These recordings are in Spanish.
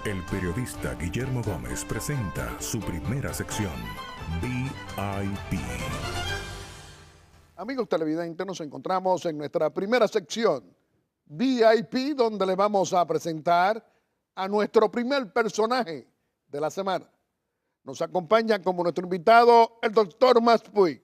El periodista Guillermo Gómez presenta su primera sección, VIP. Amigos televidentes, nos encontramos en nuestra primera sección, VIP, donde le vamos a presentar a nuestro primer personaje de la semana. Nos acompaña como nuestro invitado el doctor Maspuig,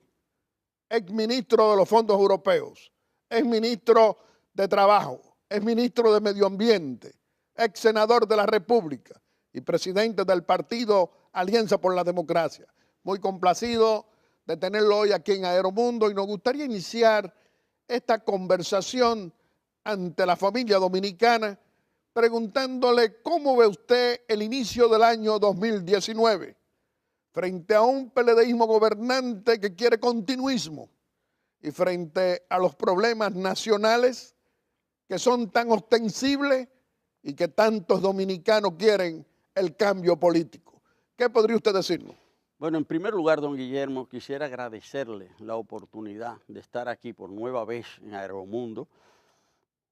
exministro de los fondos europeos, exministro de Trabajo, exministro de Medio Ambiente, ex senador de la República y presidente del partido Alianza por la Democracia. Muy complacido de tenerlo hoy aquí en Aeromundo y nos gustaría iniciar esta conversación ante la familia dominicana preguntándole cómo ve usted el inicio del año 2019 frente a un PLDismo gobernante que quiere continuismo y frente a los problemas nacionales que son tan ostensibles y que tantos dominicanos quieren el cambio político. ¿Qué podría usted decirnos? Bueno, en primer lugar, don Guillermo, quisiera agradecerle la oportunidad de estar aquí por nueva vez en Aeromundo,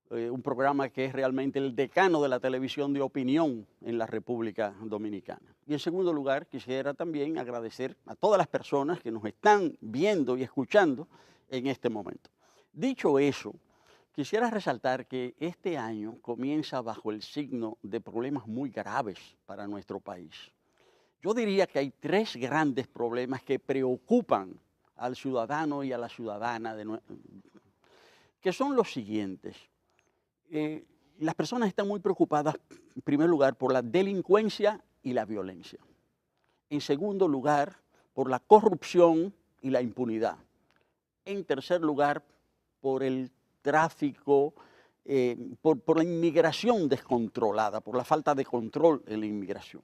un programa que es realmente el decano de la televisión de opinión en la República Dominicana. Y en segundo lugar, quisiera también agradecer a todas las personas que nos están viendo y escuchando en este momento. Dicho eso, quisiera resaltar que este año comienza bajo el signo de problemas muy graves para nuestro país. Yo diría que hay tres grandes problemas que preocupan al ciudadano y a la ciudadana, que son los siguientes. Las personas están muy preocupadas, en primer lugar, por la delincuencia y la violencia. En segundo lugar, por la corrupción y la impunidad. En tercer lugar, por el tráfico, por la inmigración descontrolada, por la falta de control en la inmigración.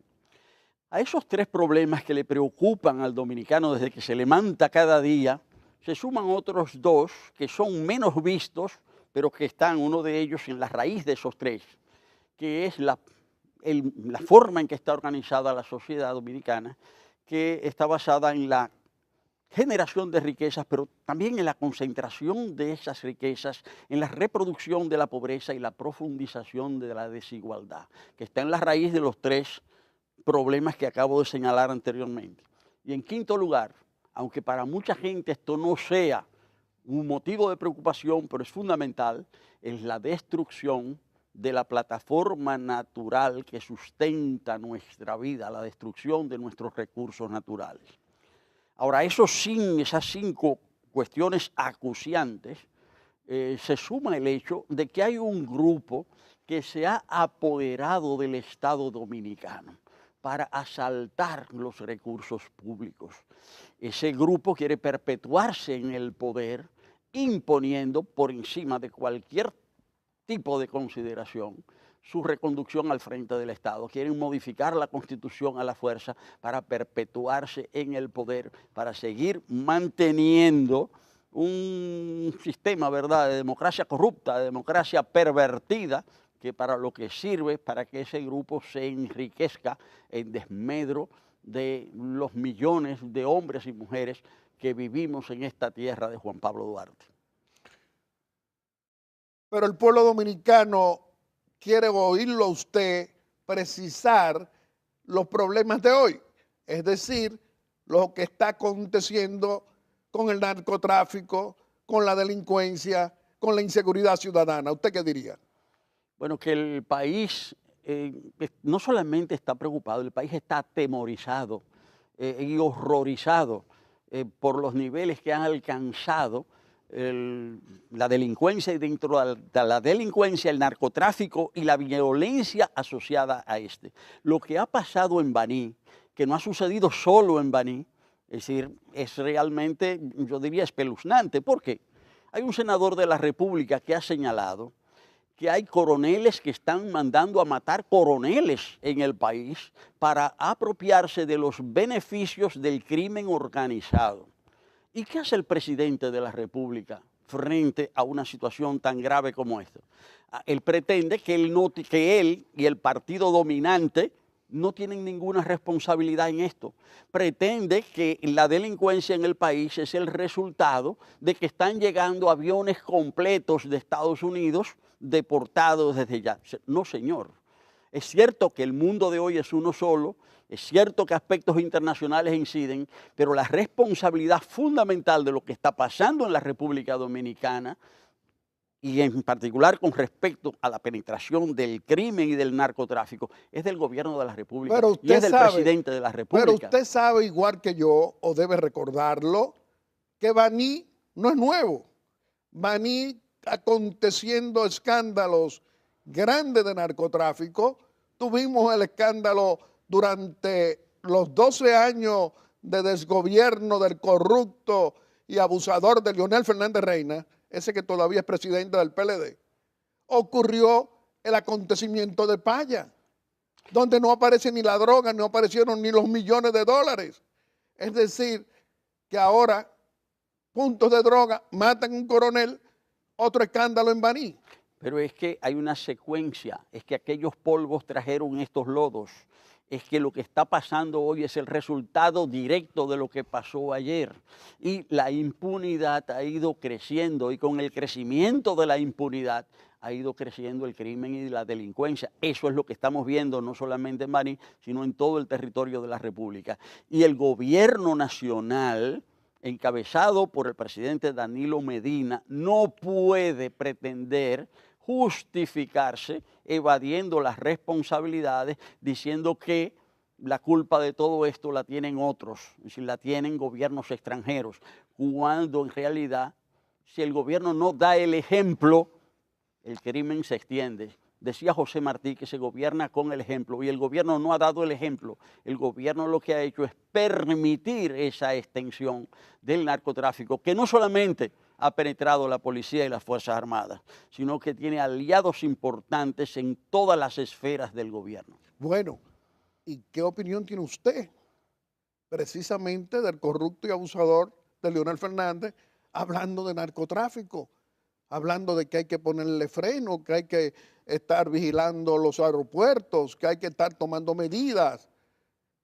A esos tres problemas que le preocupan al dominicano desde que se levanta cada día, se suman otros dos que son menos vistos, pero que están uno de ellos en la raíz de esos tres, que es la forma en que está organizada la sociedad dominicana, que está basada en la generación de riquezas, pero también en la concentración de esas riquezas, en la reproducción de la pobreza y la profundización de la desigualdad, que está en la raíz de los tres problemas que acabo de señalar anteriormente. Y en quinto lugar, aunque para mucha gente esto no sea un motivo de preocupación, pero es fundamental, es la destrucción de la plataforma natural que sustenta nuestra vida, la destrucción de nuestros recursos naturales. Ahora, esas cinco cuestiones acuciantes, se suma el hecho de que hay un grupo que se ha apoderado del Estado dominicano para asaltar los recursos públicos. Ese grupo quiere perpetuarse en el poder, imponiendo por encima de cualquier tipo de consideración su reconducción al frente del Estado. Quieren modificar la Constitución a la fuerza para perpetuarse en el poder, para seguir manteniendo un sistema, ¿verdad?, de democracia corrupta, de democracia pervertida, que para lo que sirve para que ese grupo se enriquezca en desmedro de los millones de hombres y mujeres que vivimos en esta tierra de Juan Pablo Duarte. Pero el pueblo dominicano quiere oírlo a usted precisar los problemas de hoy, es decir, lo que está aconteciendo con el narcotráfico, con la delincuencia, con la inseguridad ciudadana. ¿Usted qué diría? Bueno, que el país no solamente está preocupado, el país está atemorizado y horrorizado por los niveles que han alcanzado la delincuencia, y dentro de la delincuencia, el narcotráfico y la violencia asociada a este. Lo que ha pasado en Baní, que no ha sucedido solo en Baní, es decir, es realmente, yo diría, espeluznante. ¿Por qué? Hay un senador de la República que ha señalado que hay coroneles que están mandando a matar coroneles en el país para apropiarse de los beneficios del crimen organizado. ¿Y qué hace el presidente de la República frente a una situación tan grave como esta? Él pretende que él y el partido dominante no tienen ninguna responsabilidad en esto. Pretende que la delincuencia en el país es el resultado de que están llegando aviones completos de Estados Unidos deportados desde ya. No, señor. Es cierto que el mundo de hoy es uno solo, es cierto que aspectos internacionales inciden, pero la responsabilidad fundamental de lo que está pasando en la República Dominicana, y en particular con respecto a la penetración del crimen y del narcotráfico, es del gobierno de la República Pero y es del sabe, presidente de la pero República. usted sabe igual que yo, o debe recordarlo, que Baní no es nuevo. Baní, aconteciendo escándalos grandes de narcotráfico, tuvimos el escándalo durante los 12 años de desgobierno del corrupto y abusador de Leonel Fernández Reina, ese que todavía es presidente del PLD. Ocurrió el acontecimiento de Paya, donde no aparece ni la droga, no aparecieron ni los millones de dólares. Es decir, que ahora, puntos de droga, matan a un coronel, otro escándalo en Baní. Pero es que hay una secuencia, es que aquellos polvos trajeron estos lodos, es que lo que está pasando hoy es el resultado directo de lo que pasó ayer. Y la impunidad ha ido creciendo, y con el crecimiento de la impunidad ha ido creciendo el crimen y la delincuencia. Eso es lo que estamos viendo no solamente en Baní, sino en todo el territorio de la República. Y el gobierno nacional, encabezado por el presidente Danilo Medina, no puede pretender justificarse evadiendo las responsabilidades, diciendo que la culpa de todo esto la tienen otros, es decir, la tienen gobiernos extranjeros, cuando en realidad, si el gobierno no da el ejemplo, el crimen se extiende. Decía José Martí que se gobierna con el ejemplo, y el gobierno no ha dado el ejemplo. El gobierno lo que ha hecho es permitir esa extensión del narcotráfico, que no solamente ha penetrado la policía y las Fuerzas Armadas, sino que tiene aliados importantes en todas las esferas del gobierno. Bueno, ¿y qué opinión tiene usted precisamente del corrupto y abusador de Leonel Fernández, hablando de narcotráfico, hablando de que hay que ponerle freno, que hay que estar vigilando los aeropuertos, que hay que estar tomando medidas?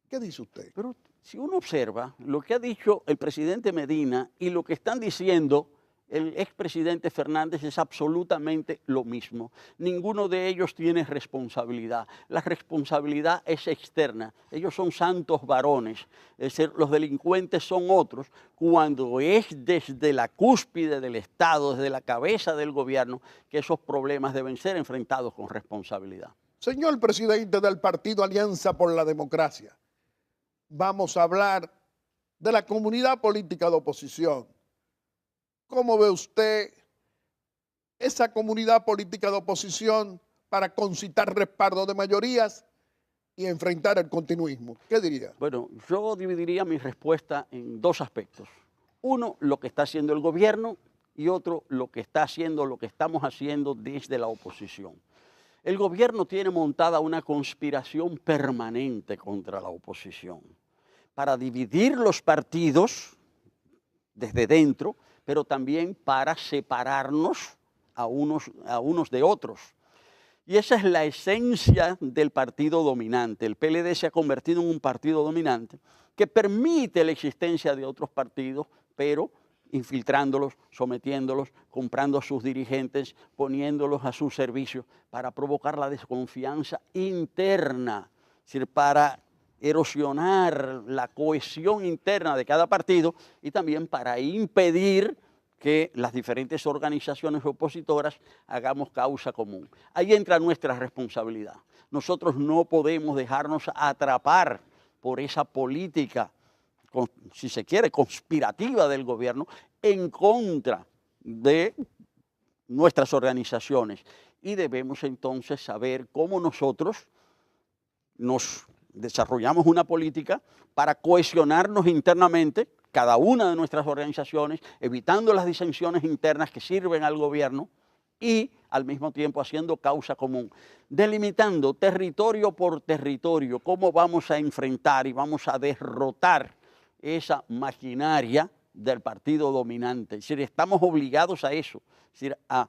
¿Qué dice usted? Pero si uno observa lo que ha dicho el presidente Medina y lo que están diciendo el expresidente Fernández, es absolutamente lo mismo. Ninguno de ellos tiene responsabilidad. La responsabilidad es externa. Ellos son santos varones. Es decir, los delincuentes son otros, cuando es desde la cúspide del Estado, desde la cabeza del gobierno, que esos problemas deben ser enfrentados con responsabilidad. Señor presidente del partido Alianza por la Democracia, vamos a hablar de la comunidad política de oposición. ¿Cómo ve usted esa comunidad política de oposición para concitar respaldo de mayorías y enfrentar el continuismo? ¿Qué diría? Bueno, yo dividiría mi respuesta en dos aspectos. Uno, lo que está haciendo el gobierno, y otro, lo que estamos haciendo desde la oposición. El gobierno tiene montada una conspiración permanente contra la oposición para dividir los partidos desde dentro, pero también para separarnos a unos de otros. Y esa es la esencia del partido dominante. El PLD se ha convertido en un partido dominante que permite la existencia de otros partidos, pero infiltrándolos, sometiéndolos, comprando a sus dirigentes, poniéndolos a su servicio para provocar la desconfianza interna, es decir, para erosionar la cohesión interna de cada partido y también para impedir que las diferentes organizaciones opositoras hagamos causa común. Ahí entra nuestra responsabilidad. Nosotros no podemos dejarnos atrapar por esa política, si se quiere, conspirativa del gobierno en contra de nuestras organizaciones. Y debemos entonces saber cómo nosotros nos desarrollamos una política para cohesionarnos internamente, cada una de nuestras organizaciones, evitando las disensiones internas que sirven al gobierno y al mismo tiempo haciendo causa común, delimitando territorio por territorio cómo vamos a enfrentar y vamos a derrotar esa maquinaria del partido dominante. Es decir, estamos obligados a eso, es decir, a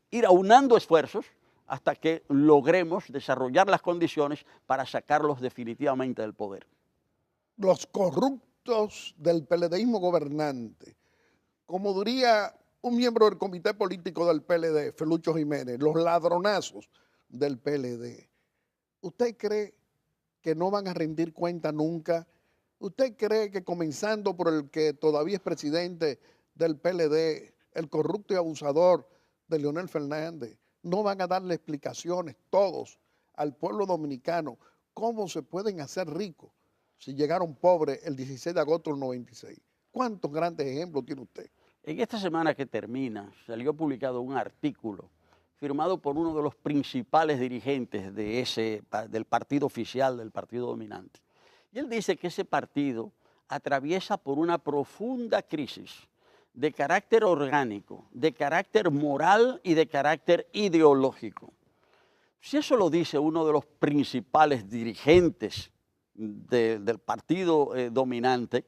ir aunando esfuerzos hasta que logremos desarrollar las condiciones para sacarlos definitivamente del poder. Los corruptos del PLDismo gobernante, como diría un miembro del comité político del PLD, Felucho Jiménez, los ladronazos del PLD, ¿Usted cree que no van a rendir cuenta nunca? ¿Usted cree que comenzando por el que todavía es presidente del PLD, el corrupto y abusador de Leonel Fernández, no van a darle explicaciones todos al pueblo dominicano cómo se pueden hacer ricos si llegaron pobres el 16 de agosto del 96? ¿Cuántos grandes ejemplos tiene usted? En esta semana que termina, salió publicado un artículo firmado por uno de los principales dirigentes del partido oficial, del partido dominante. Y él dice que ese partido atraviesa por una profunda crisis de carácter orgánico, de carácter moral y de carácter ideológico. Si eso lo dice uno de los principales dirigentes del partido dominante,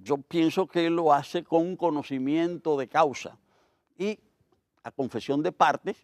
yo pienso que lo hace con un conocimiento de causa y a confesión de partes,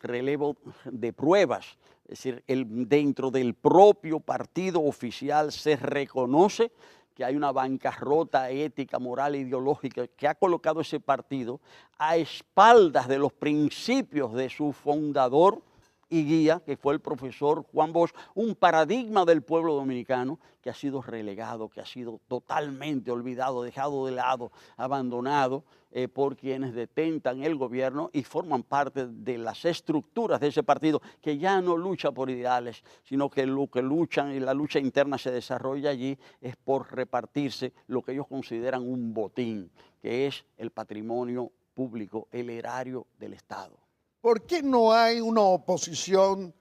relevo de pruebas. Es decir, dentro del propio partido oficial se reconoce que hay una bancarrota ética, moral e ideológica que ha colocado ese partido a espaldas de los principios de su fundador y guía, que fue el profesor Juan Bosch, un paradigma del pueblo dominicano que ha sido relegado, que ha sido totalmente olvidado, dejado de lado, abandonado por quienes detentan el gobierno y forman parte de las estructuras de ese partido, que ya no lucha por ideales, sino que lo que luchan y la lucha interna se desarrolla allí es por repartirse lo que ellos consideran un botín, que es el patrimonio público, el erario del Estado. ¿Por qué no hay una oposición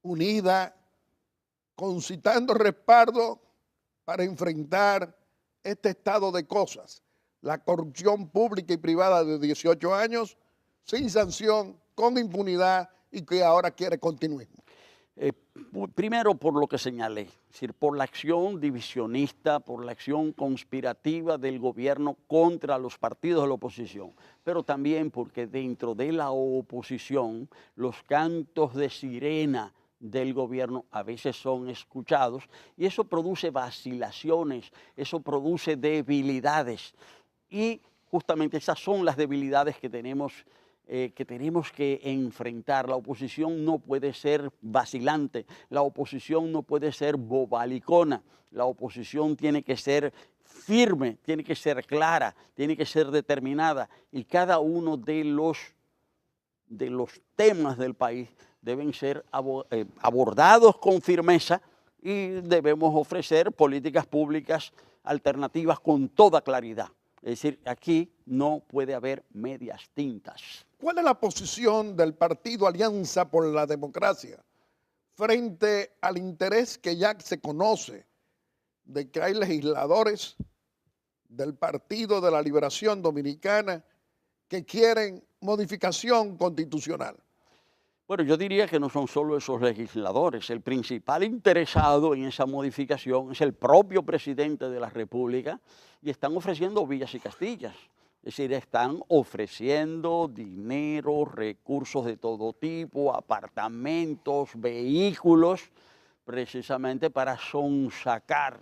unida, concitando respaldo para enfrentar este estado de cosas? La corrupción pública y privada de 18 años, sin sanción, con impunidad y que ahora quiere continuismo. Primero por lo que señalé, es decir, por la acción divisionista, por la acción conspirativa del gobierno contra los partidos de la oposición, pero también porque dentro de la oposición los cantos de sirena del gobierno a veces son escuchados y eso produce vacilaciones, eso produce debilidades y justamente esas son las debilidades que tenemos que enfrentar. La oposición no puede ser vacilante, la oposición no puede ser bobalicona, la oposición tiene que ser firme, tiene que ser clara, tiene que ser determinada y cada uno de los temas del país deben ser abordados con firmeza y debemos ofrecer políticas públicas alternativas con toda claridad. Es decir, aquí no puede haber medias tintas. ¿Cuál es la posición del partido Alianza por la Democracia frente al interés que ya se conoce de que hay legisladores del Partido de la Liberación Dominicana que quieren modificación constitucional? Bueno, yo diría que no son solo esos legisladores. El principal interesado en esa modificación es el propio presidente de la República y están ofreciendo villas y castillas. Es decir, están ofreciendo dinero, recursos de todo tipo, apartamentos, vehículos, precisamente para sonsacar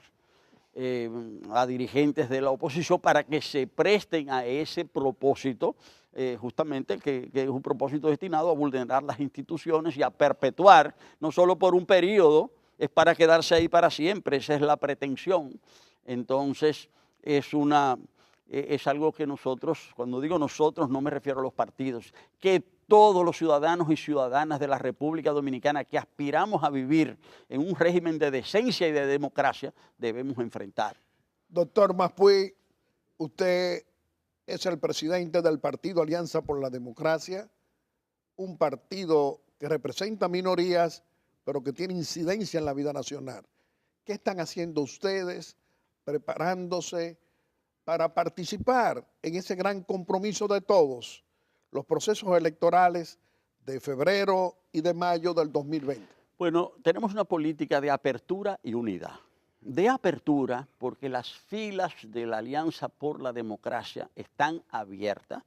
a dirigentes de la oposición para que se presten a ese propósito, justamente que es un propósito destinado a vulnerar las instituciones y a perpetuar, no solo por un periodo, es para quedarse ahí para siempre, esa es la pretensión. Entonces, es algo que nosotros, cuando digo nosotros no me refiero a los partidos, que todos los ciudadanos y ciudadanas de la República Dominicana que aspiramos a vivir en un régimen de decencia y de democracia debemos enfrentar. Doctor Maspuy, usted es el presidente del partido Alianza por la Democracia, un partido que representa minorías, pero que tiene incidencia en la vida nacional. ¿Qué están haciendo ustedes preparándose para participar en ese gran compromiso de todos, los procesos electorales de febrero y de mayo del 2020? Bueno, tenemos una política de apertura y unidad. De apertura porque las filas de la Alianza por la Democracia están abiertas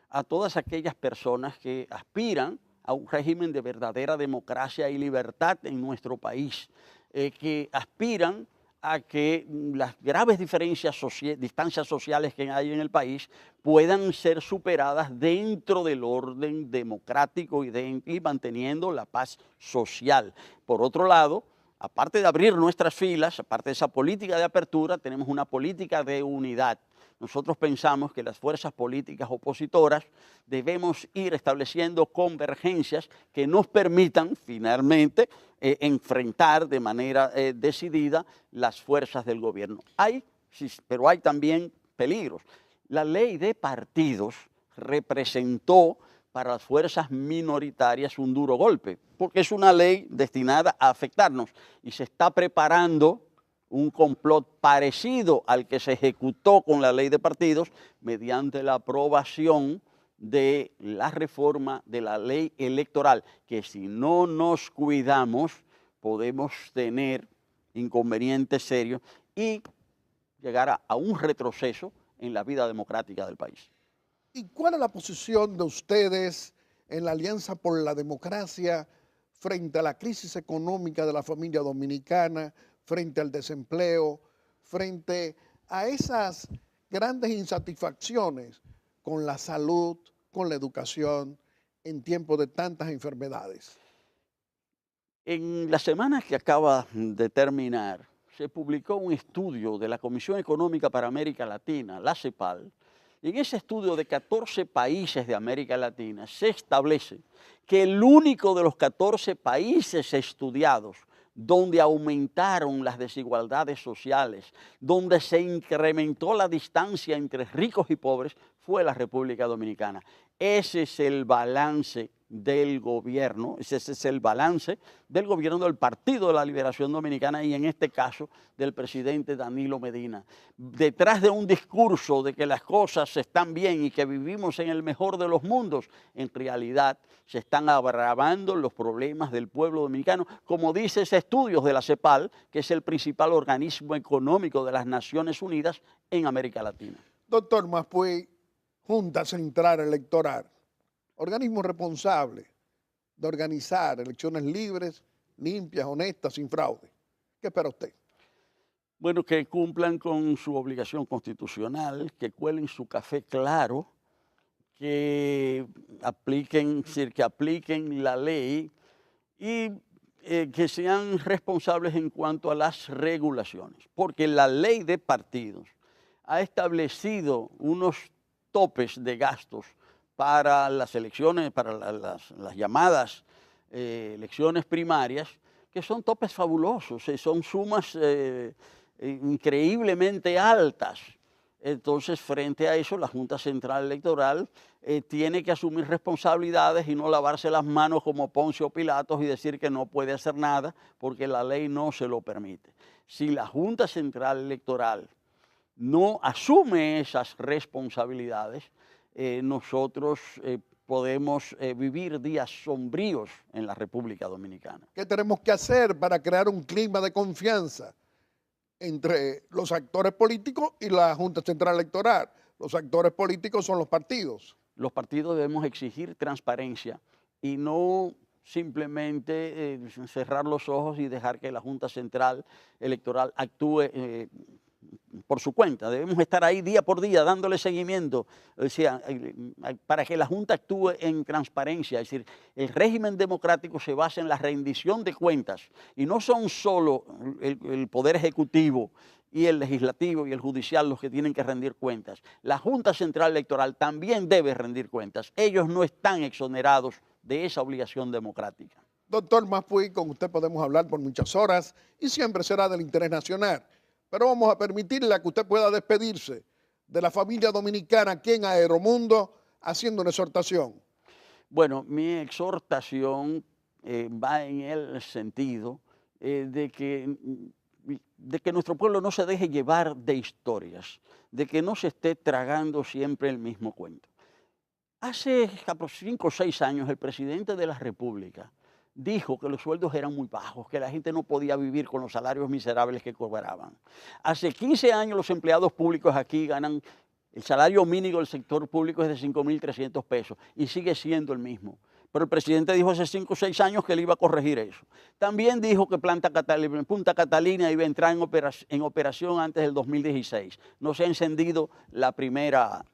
a todas aquellas personas que aspiran a un régimen de verdadera democracia y libertad en nuestro país, que aspiran a que las graves distancias sociales que hay en el país puedan ser superadas dentro del orden democrático y manteniendo la paz social. Por otro lado, aparte de abrir nuestras filas, aparte de esa política de apertura, tenemos una política de unidad. Nosotros pensamos que las fuerzas políticas opositoras debemos ir estableciendo convergencias que nos permitan finalmente enfrentar de manera decidida las fuerzas del gobierno. Pero hay también peligros. La ley de partidos representó para las fuerzas minoritarias un duro golpe, porque es una ley destinada a afectarnos y se está preparando un complot parecido al que se ejecutó con la ley de partidos mediante la aprobación de la reforma de la ley electoral, que si no nos cuidamos podemos tener inconvenientes serios y llegar a un retroceso en la vida democrática del país. ¿Y cuál es la posición de ustedes en la Alianza por la Democracia frente a la crisis económica de la familia dominicana, frente al desempleo, frente a esas grandes insatisfacciones con la salud, con la educación, en tiempos de tantas enfermedades? En la semana que acaba de terminar, se publicó un estudio de la Comisión Económica para América Latina, la CEPAL, y en ese estudio de 14 países de América Latina se establece que el único de los 14 países estudiados donde aumentaron las desigualdades sociales, donde se incrementó la distancia entre ricos y pobres, fue la República Dominicana. Ese es el balance del gobierno, ese es el balance del gobierno del Partido de la Liberación Dominicana y en este caso del presidente Danilo Medina. Detrás de un discurso de que las cosas están bien y que vivimos en el mejor de los mundos, en realidad se están agravando los problemas del pueblo dominicano, como dice ese estudio de la CEPAL, que es el principal organismo económico de las Naciones Unidas en América Latina. Doctor Maspuy, Junta Central Electoral, organismo responsable de organizar elecciones libres, limpias, honestas, sin fraude. ¿Qué espera usted? Bueno, que cumplan con su obligación constitucional, que cuelen su café claro, que apliquen la ley y que sean responsables en cuanto a las regulaciones, porque la ley de partidos ha establecido unos topes de gastos para las elecciones, para las llamadas elecciones primarias, que son topes fabulosos, son sumas increíblemente altas. Entonces, frente a eso, la Junta Central Electoral tiene que asumir responsabilidades y no lavarse las manos como Poncio Pilatos y decir que no puede hacer nada porque la ley no se lo permite. Si la Junta Central Electoral no asume esas responsabilidades, nosotros podemos vivir días sombríos en la República Dominicana. ¿Qué tenemos que hacer para crear un clima de confianza entre los actores políticos y la Junta Central Electoral? Los actores políticos son los partidos. Los partidos debemos exigir transparencia y no simplemente cerrar los ojos y dejar que la Junta Central Electoral actúe por su cuenta. Debemos estar ahí día por día dándole seguimiento, o sea, para que la Junta actúe en transparencia. Es decir, el régimen democrático se basa en la rendición de cuentas y no son solo el Poder Ejecutivo y el Legislativo y el Judicial los que tienen que rendir cuentas. La Junta Central Electoral también debe rendir cuentas. Ellos no están exonerados de esa obligación democrática. Doctor Maspuy, con usted podemos hablar por muchas horas y siempre será del interés nacional. Pero vamos a permitirle que usted pueda despedirse de la familia dominicana aquí en Aeromundo haciendo una exhortación. Bueno, mi exhortación va en el sentido de que nuestro pueblo no se deje llevar de historias, de que no se esté tragando siempre el mismo cuento. Hace 5 o 6 años el presidente de la República dijo que los sueldos eran muy bajos, que la gente no podía vivir con los salarios miserables que cobraban. Hace 15 años los empleados públicos aquí ganan, el salario mínimo del sector público es de 5.300 pesos y sigue siendo el mismo. Pero el presidente dijo hace 5 o 6 años que él iba a corregir eso. También dijo que Punta Catalina iba a entrar en operación antes del 2016. No se ha encendido la primera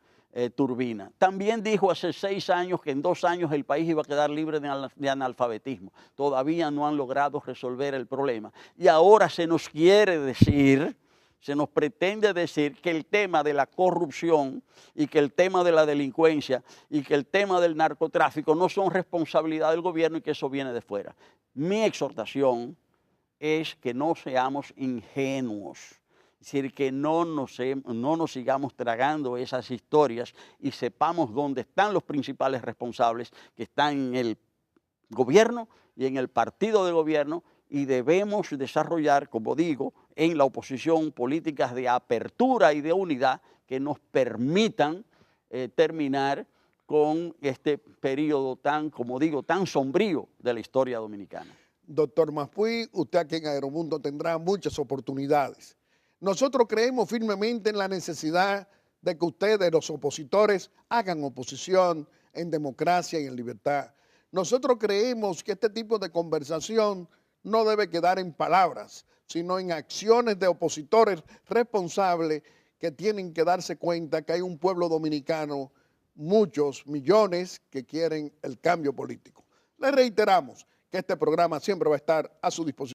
turbina. También dijo hace 6 años que en 2 años el país iba a quedar libre de analfabetismo. Todavía no han logrado resolver el problema. Y ahora se nos quiere decir, se nos pretende decir que el tema de la corrupción y que el tema de la delincuencia y que el tema del narcotráfico no son responsabilidad del gobierno y que eso viene de fuera. Mi exhortación es que no seamos ingenuos, es decir, que no nos sigamos tragando esas historias y sepamos dónde están los principales responsables, que están en el gobierno y en el partido de gobierno, y debemos desarrollar, como digo, en la oposición políticas de apertura y de unidad que nos permitan terminar con este periodo tan, como digo, tan sombrío de la historia dominicana. Doctor Maspuy, usted aquí en Aeromundo tendrá muchas oportunidades. Nosotros creemos firmemente en la necesidad de que ustedes, los opositores, hagan oposición en democracia y en libertad. Nosotros creemos que este tipo de conversación no debe quedar en palabras, sino en acciones de opositores responsables que tienen que darse cuenta que hay un pueblo dominicano, muchos millones, que quieren el cambio político. Les reiteramos que este programa siempre va a estar a su disposición.